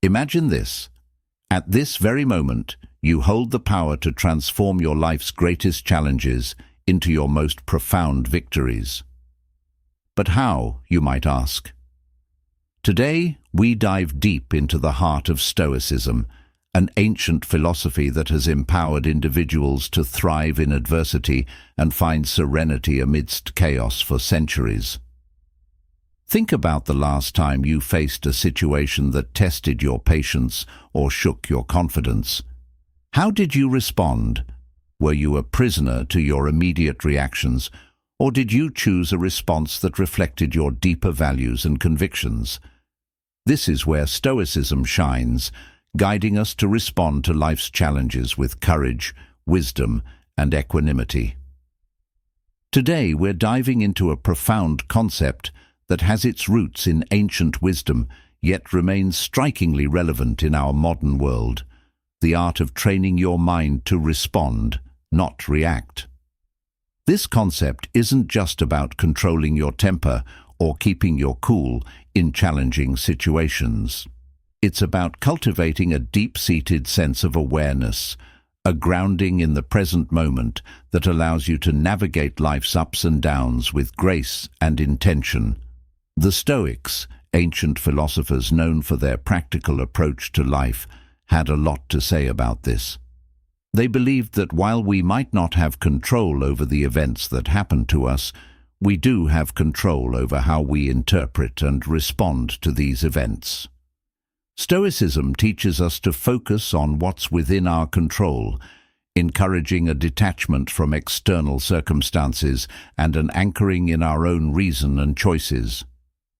Imagine this. At this very moment, you hold the power to transform your life's greatest challenges into your most profound victories. But how, you might ask? Today, we dive deep into the heart of Stoicism, an ancient philosophy that has empowered individuals to thrive in adversity and find serenity amidst chaos for centuries. Think about the last time you faced a situation that tested your patience or shook your confidence. How did you respond? Were you a prisoner to your immediate reactions, or did you choose a response that reflected your deeper values and convictions? This is where Stoicism shines, guiding us to respond to life's challenges with courage, wisdom, and equanimity. Today, we're diving into a profound concept that has its roots in ancient wisdom, yet remains strikingly relevant in our modern world: the art of training your mind to respond, not react. This concept isn't just about controlling your temper or keeping your cool in challenging situations. It's about cultivating a deep-seated sense of awareness, a grounding in the present moment that allows you to navigate life's ups and downs with grace and intention. The Stoics, ancient philosophers known for their practical approach to life, had a lot to say about this. They believed that while we might not have control over the events that happen to us, we do have control over how we interpret and respond to these events. Stoicism teaches us to focus on what's within our control, encouraging a detachment from external circumstances and an anchoring in our own reason and choices.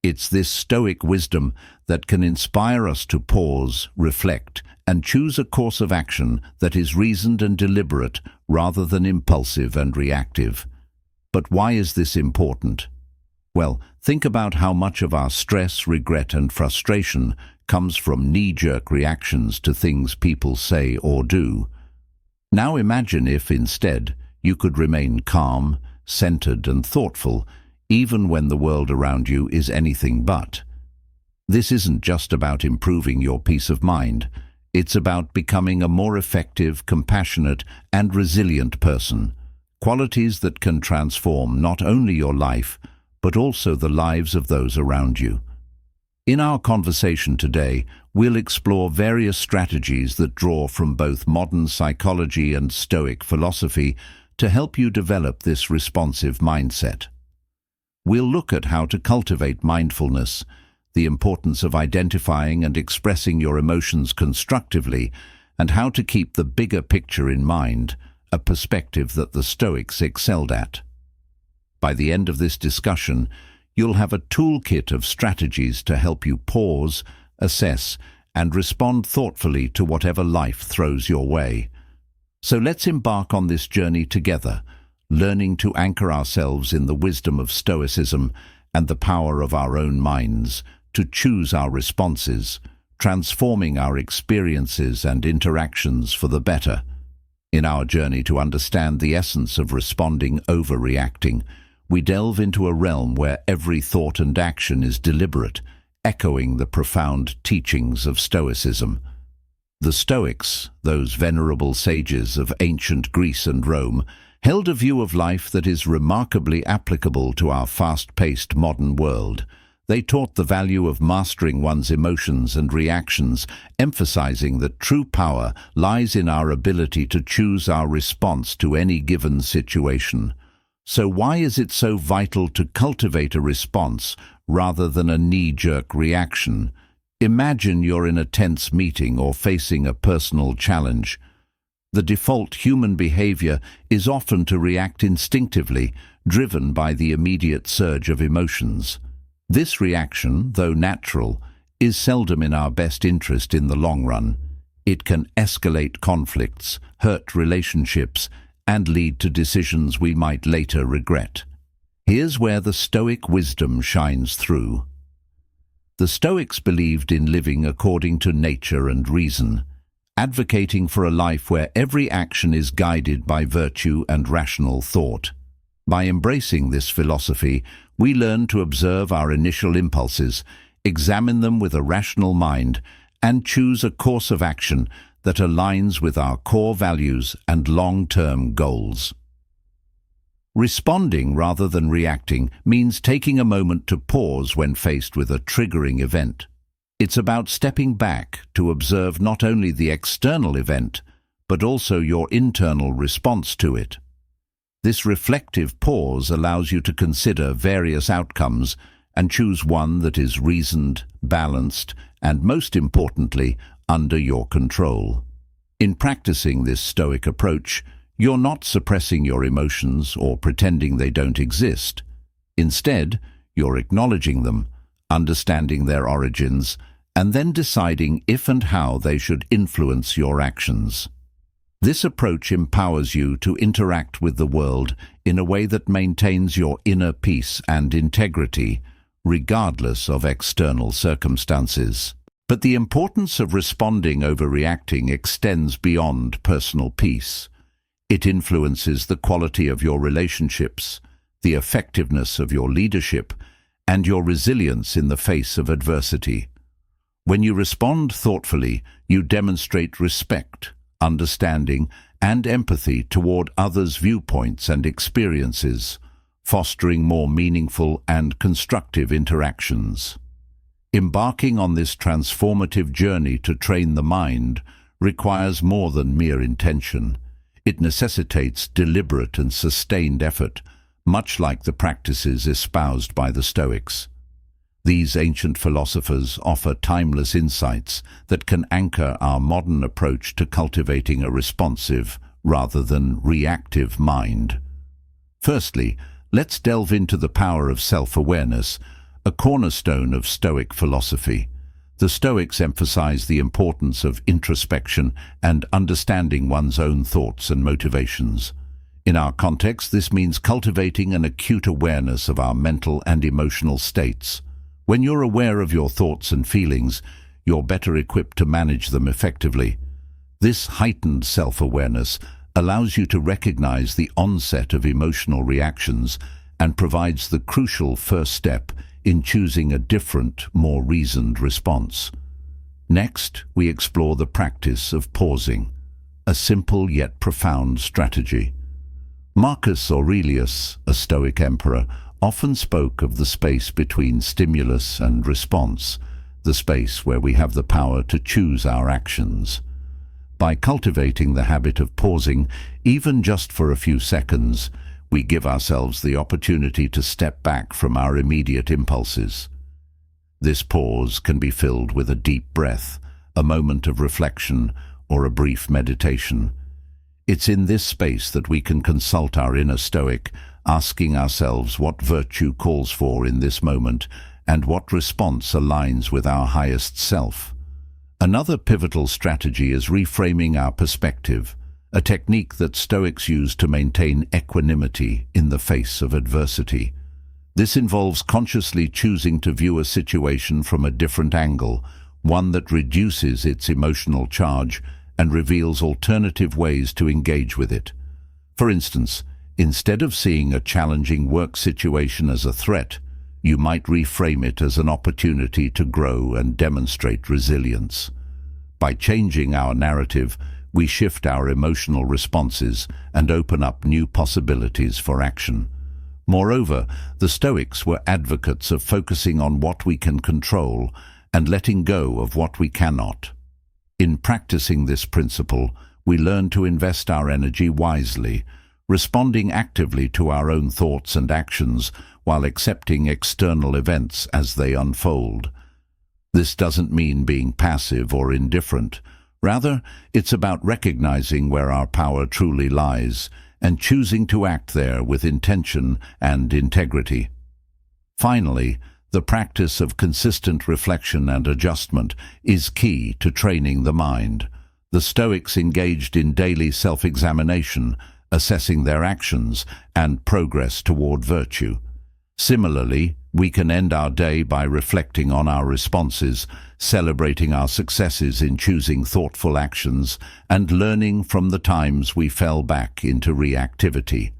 It's this Stoic wisdom that can inspire us to pause, reflect, and choose a course of action that is reasoned and deliberate rather than impulsive and reactive. But why is this important? Well, think about how much of our stress, regret, and frustration comes from knee-jerk reactions to things people say or do. Now imagine if, instead, you could remain calm, centered, and thoughtful, even when the world around you is anything but. This isn't just about improving your peace of mind. It's about becoming a more effective, compassionate, and resilient person, qualities that can transform not only your life, but also the lives of those around you. In our conversation today, we'll explore various strategies that draw from both modern psychology and Stoic philosophy to help you develop this responsive mindset. We'll look at how to cultivate mindfulness, the importance of identifying and expressing your emotions constructively, and how to keep the bigger picture in mind, a perspective that the Stoics excelled at. By the end of this discussion, you'll have a toolkit of strategies to help you pause, assess, and respond thoughtfully to whatever life throws your way. So let's embark on this journey together, learning to anchor ourselves in the wisdom of Stoicism and the power of our own minds to choose our responses, transforming our experiences and interactions for the better. In our journey to understand the essence of responding over reacting, we delve into a realm where every thought and action is deliberate, echoing the profound teachings of Stoicism. The Stoics, those venerable sages of ancient Greece and Rome, held a view of life that is remarkably applicable to our fast-paced modern world. They taught the value of mastering one's emotions and reactions, emphasizing that true power lies in our ability to choose our response to any given situation. So why is it so vital to cultivate a response rather than a knee-jerk reaction? Imagine you're in a tense meeting or facing a personal challenge. The default human behavior is often to react instinctively, driven by the immediate surge of emotions. This reaction, though natural, is seldom in our best interest in the long run. It can escalate conflicts, hurt relationships, and lead to decisions we might later regret. Here's where the Stoic wisdom shines through. The Stoics believed in living according to nature and reason, advocating for a life where every action is guided by virtue and rational thought. By embracing this philosophy, we learn to observe our initial impulses, examine them with a rational mind, and choose a course of action that aligns with our core values and long-term goals. Responding rather than reacting means taking a moment to pause when faced with a triggering event. It's about stepping back to observe not only the external event, but also your internal response to it. This reflective pause allows you to consider various outcomes and choose one that is reasoned, balanced, and most importantly, under your control. In practicing this Stoic approach, you're not suppressing your emotions or pretending they don't exist. Instead, you're acknowledging them, understanding their origins, and then deciding if and how they should influence your actions. This approach empowers you to interact with the world in a way that maintains your inner peace and integrity, regardless of external circumstances. But the importance of responding over reacting extends beyond personal peace. It influences the quality of your relationships, the effectiveness of your leadership, and your resilience in the face of adversity. When you respond thoughtfully, you demonstrate respect, understanding, and empathy toward others' viewpoints and experiences, fostering more meaningful and constructive interactions. Embarking on this transformative journey to train the mind requires more than mere intention. It necessitates deliberate and sustained effort, much like the practices espoused by the Stoics. These ancient philosophers offer timeless insights that can anchor our modern approach to cultivating a responsive rather than reactive mind. Firstly, let's delve into the power of self-awareness, a cornerstone of Stoic philosophy. The Stoics emphasize the importance of introspection and understanding one's own thoughts and motivations. In our context, this means cultivating an acute awareness of our mental and emotional states. When you're aware of your thoughts and feelings, you're better equipped to manage them effectively. This heightened self-awareness allows you to recognize the onset of emotional reactions and provides the crucial first step in choosing a different, more reasoned response. Next, we explore the practice of pausing, a simple yet profound strategy. Marcus Aurelius, a Stoic emperor, often spoke of the space between stimulus and response, the space where we have the power to choose our actions. By cultivating the habit of pausing, even just for a few seconds, we give ourselves the opportunity to step back from our immediate impulses. This pause can be filled with a deep breath, a moment of reflection, or a brief meditation. It's in this space that we can consult our inner Stoic, asking ourselves what virtue calls for in this moment and what response aligns with our highest self. Another pivotal strategy is reframing our perspective, a technique that Stoics use to maintain equanimity in the face of adversity. This involves consciously choosing to view a situation from a different angle, one that reduces its emotional charge and reveals alternative ways to engage with it. For instance, instead of seeing a challenging work situation as a threat, you might reframe it as an opportunity to grow and demonstrate resilience. By changing our narrative, we shift our emotional responses and open up new possibilities for action. Moreover, the Stoics were advocates of focusing on what we can control and letting go of what we cannot. In practicing this principle, we learn to invest our energy wisely, responding actively to our own thoughts and actions while accepting external events as they unfold. This doesn't mean being passive or indifferent. Rather, it's about recognizing where our power truly lies and choosing to act there with intention and integrity. Finally, the practice of consistent reflection and adjustment is key to training the mind. The Stoics engaged in daily self-examination, assessing their actions and progress toward virtue. Similarly, we can end our day by reflecting on our responses, celebrating our successes in choosing thoughtful actions, and learning from the times we fell back into reactivity.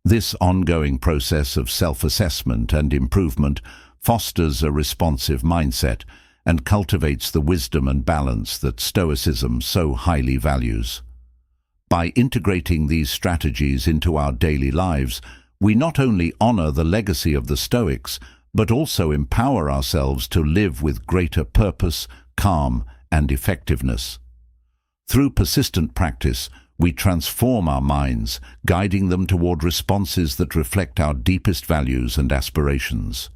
This ongoing process of self-assessment and improvement fosters a responsive mindset and cultivates the wisdom and balance that Stoicism so highly values. By integrating these strategies into our daily lives, we not only honor the legacy of the Stoics, but also empower ourselves to live with greater purpose, calm, and effectiveness. Through persistent practice, we transform our minds, guiding them toward responses that reflect our deepest values and aspirations.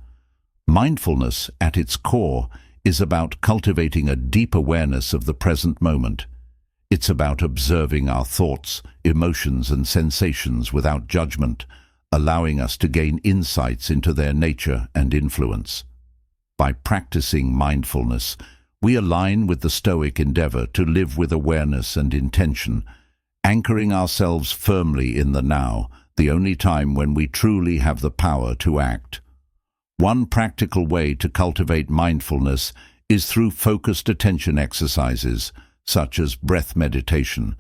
Mindfulness, at its core, is about cultivating a deep awareness of the present moment. It's about observing our thoughts, emotions, and sensations without judgment, allowing us to gain insights into their nature and influence. By practicing mindfulness, we align with the Stoic endeavor to live with awareness and intention, anchoring ourselves firmly in the now, the only time when we truly have the power to act. One practical way to cultivate mindfulness is through focused attention exercises, such as breath meditation.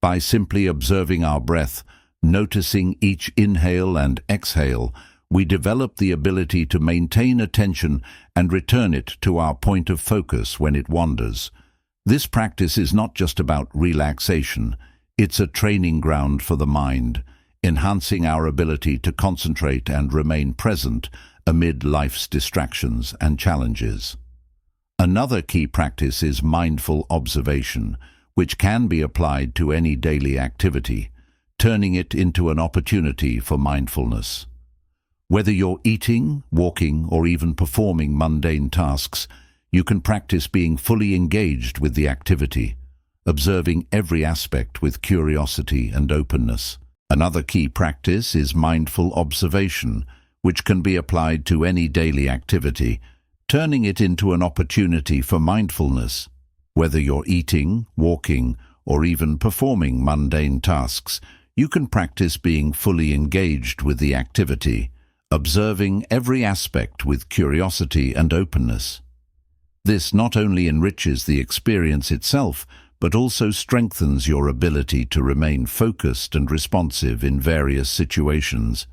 By simply observing our breath, noticing each inhale and exhale, we develop the ability to maintain attention and return it to our point of focus when it wanders. This practice is not just about relaxation, it's a training ground for the mind, enhancing our ability to concentrate and remain present amid life's distractions and challenges. Another key practice is mindful observation, which can be applied to any daily activity, turning it into an opportunity for mindfulness. Whether you're eating, walking, or even performing mundane tasks, you can practice being fully engaged with the activity, observing every aspect with curiosity and openness. Another key practice is mindful observation, which can be applied to any daily activity, turning it into an opportunity for mindfulness. Whether you're eating, walking, or even performing mundane tasks, you can practice being fully engaged with the activity, observing every aspect with curiosity and openness. This not only enriches the experience itself, but also strengthens your ability to remain focused and responsive in various situations.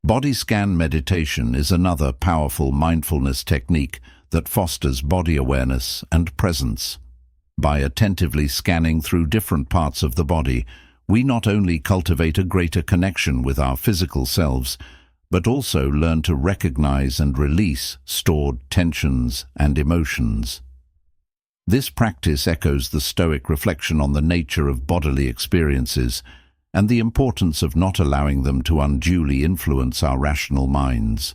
Body scan meditation is another powerful mindfulness technique that fosters body awareness and presence. By attentively scanning through different parts of the body, we not only cultivate a greater connection with our physical selves, but also learn to recognize and release stored tensions and emotions. This practice echoes the Stoic reflection on the nature of bodily experiences and the importance of not allowing them to unduly influence our rational minds.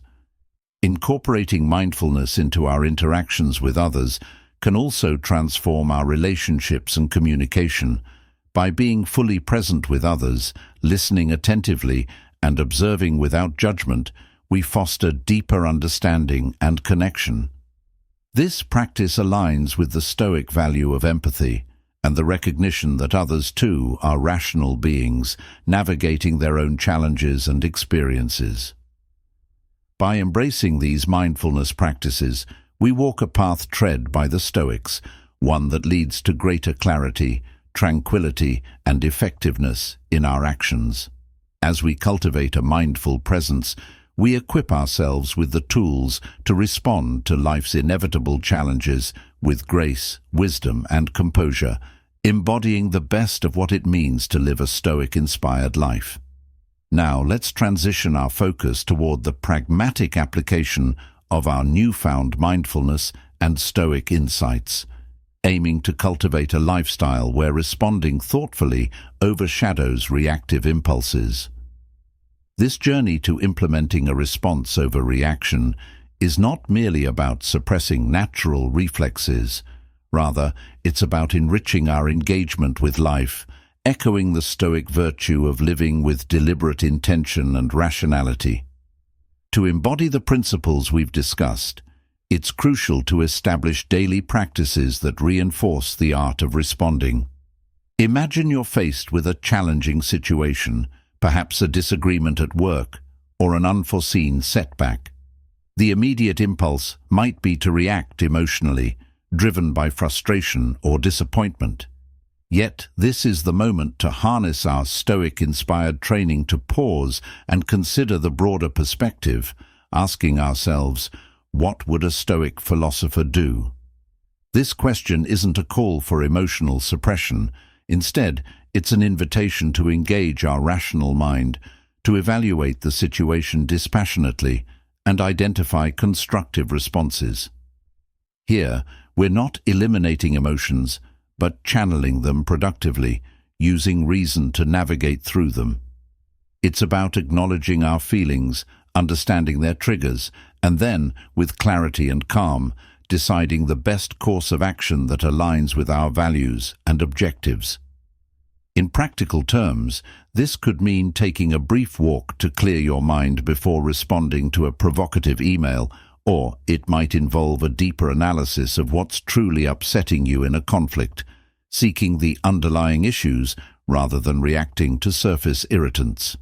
Incorporating mindfulness into our interactions with others can also transform our relationships and communication. By being fully present with others, listening attentively, and observing without judgment, we foster deeper understanding and connection. This practice aligns with the Stoic value of empathy and the recognition that others too are rational beings, navigating their own challenges and experiences. By embracing these mindfulness practices, we walk a path tread by the Stoics, one that leads to greater clarity, tranquility, and effectiveness in our actions. As we cultivate a mindful presence, we equip ourselves with the tools to respond to life's inevitable challenges with grace, wisdom, and composure, embodying the best of what it means to live a Stoic-inspired life. Now, let's transition our focus toward the pragmatic application of our newfound mindfulness and Stoic insights, aiming to cultivate a lifestyle where responding thoughtfully overshadows reactive impulses. This journey to implementing a response over reaction is not merely about suppressing natural reflexes. Rather, it's about enriching our engagement with life, echoing the Stoic virtue of living with deliberate intention and rationality. To embody the principles we've discussed, it's crucial to establish daily practices that reinforce the art of responding. Imagine you're faced with a challenging situation, perhaps a disagreement at work or an unforeseen setback. The immediate impulse might be to react emotionally, driven by frustration or disappointment. Yet, this is the moment to harness our Stoic-inspired training to pause and consider the broader perspective, asking ourselves, What would a Stoic philosopher do? This question isn't a call for emotional suppression. Instead, it's an invitation to engage our rational mind, to evaluate the situation dispassionately, and identify constructive responses. Here, we're not eliminating emotions, but channeling them productively, using reason to navigate through them. It's about acknowledging our feelings, understanding their triggers, and then, with clarity and calm, deciding the best course of action that aligns with our values and objectives. In practical terms, this could mean taking a brief walk to clear your mind before responding to a provocative email, or it might involve a deeper analysis of what's truly upsetting you in a conflict, seeking the underlying issues rather than reacting to surface irritants.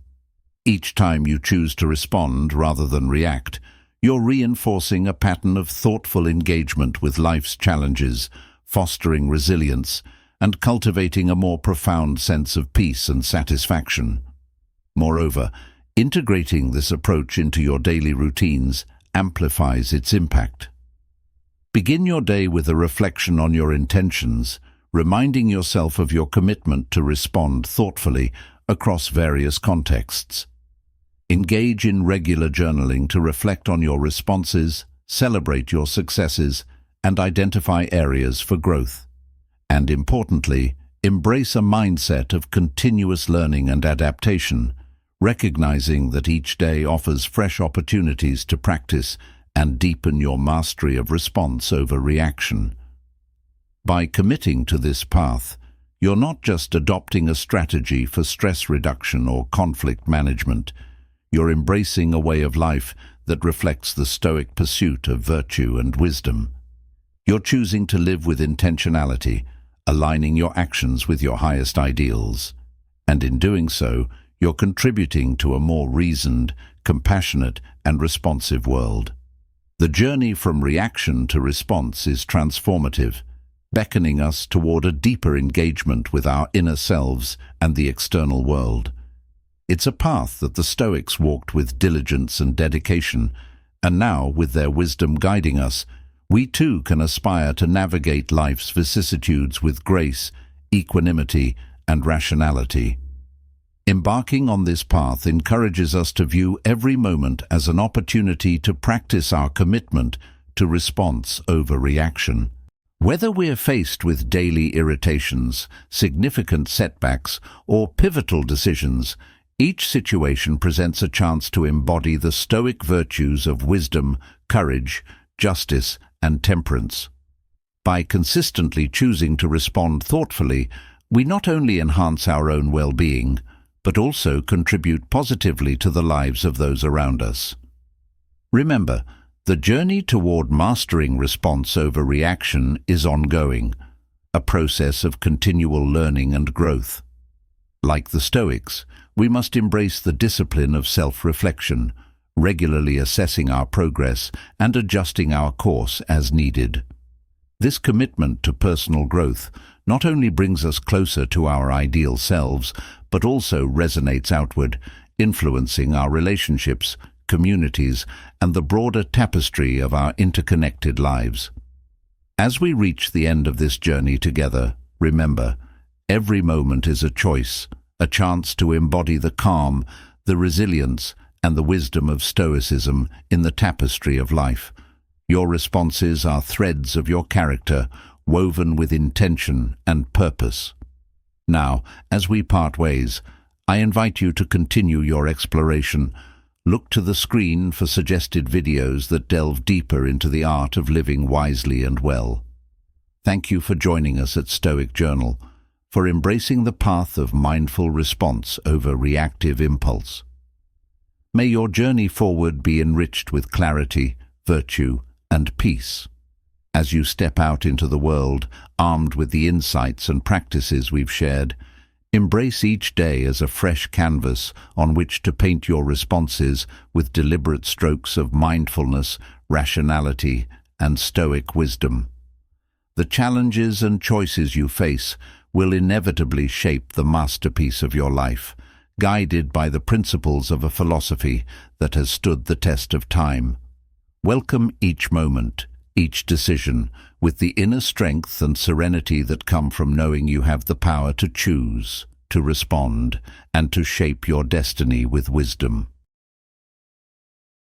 Each time you choose to respond rather than react, you're reinforcing a pattern of thoughtful engagement with life's challenges, fostering resilience, and cultivating a more profound sense of peace and satisfaction. Moreover, integrating this approach into your daily routines amplifies its impact. Begin your day with a reflection on your intentions, reminding yourself of your commitment to respond thoughtfully across various contexts. Engage in regular journaling to reflect on your responses, celebrate your successes, and identify areas for growth. And importantly, embrace a mindset of continuous learning and adaptation, recognizing that each day offers fresh opportunities to practice and deepen your mastery of response over reaction. By committing to this path, you're not just adopting a strategy for stress reduction or conflict management, you're embracing a way of life that reflects the Stoic pursuit of virtue and wisdom. You're choosing to live with intentionality, aligning your actions with your highest ideals, and in doing so, you're contributing to a more reasoned, compassionate, and responsive world. The journey from reaction to response is transformative, beckoning us toward a deeper engagement with our inner selves and the external world. It's a path that the Stoics walked with diligence and dedication, and now, with their wisdom guiding us, we too can aspire to navigate life's vicissitudes with grace, equanimity, and rationality. Embarking on this path encourages us to view every moment as an opportunity to practice our commitment to response over reaction. Whether we're faced with daily irritations, significant setbacks, or pivotal decisions, each situation presents a chance to embody the Stoic virtues of wisdom, courage, justice, and temperance. By consistently choosing to respond thoughtfully, we not only enhance our own well-being, but also contribute positively to the lives of those around us. Remember, the journey toward mastering response over reaction is ongoing, a process of continual learning and growth. Like the Stoics, we must embrace the discipline of self-reflection, regularly assessing our progress and adjusting our course as needed. This commitment to personal growth not only brings us closer to our ideal selves, but also resonates outward, influencing our relationships, communities, and the broader tapestry of our interconnected lives. As we reach the end of this journey together, remember, every moment is a choice, a chance to embody the calm, the resilience, and the wisdom of Stoicism in the tapestry of life. Your responses are threads of your character, woven with intention and purpose. Now, as we part ways, I invite you to continue your exploration. Look to the screen for suggested videos that delve deeper into the art of living wisely and well. Thank you for joining us at Stoic Journal, for embracing the path of mindful response over reactive impulse. May your journey forward be enriched with clarity, virtue, and peace. As you step out into the world, armed with the insights and practices we've shared, embrace each day as a fresh canvas on which to paint your responses with deliberate strokes of mindfulness, rationality, and Stoic wisdom. The challenges and choices you face will inevitably shape the masterpiece of your life, guided by the principles of a philosophy that has stood the test of time. Welcome each moment, each decision, with the inner strength and serenity that come from knowing you have the power to choose, to respond, and to shape your destiny with wisdom.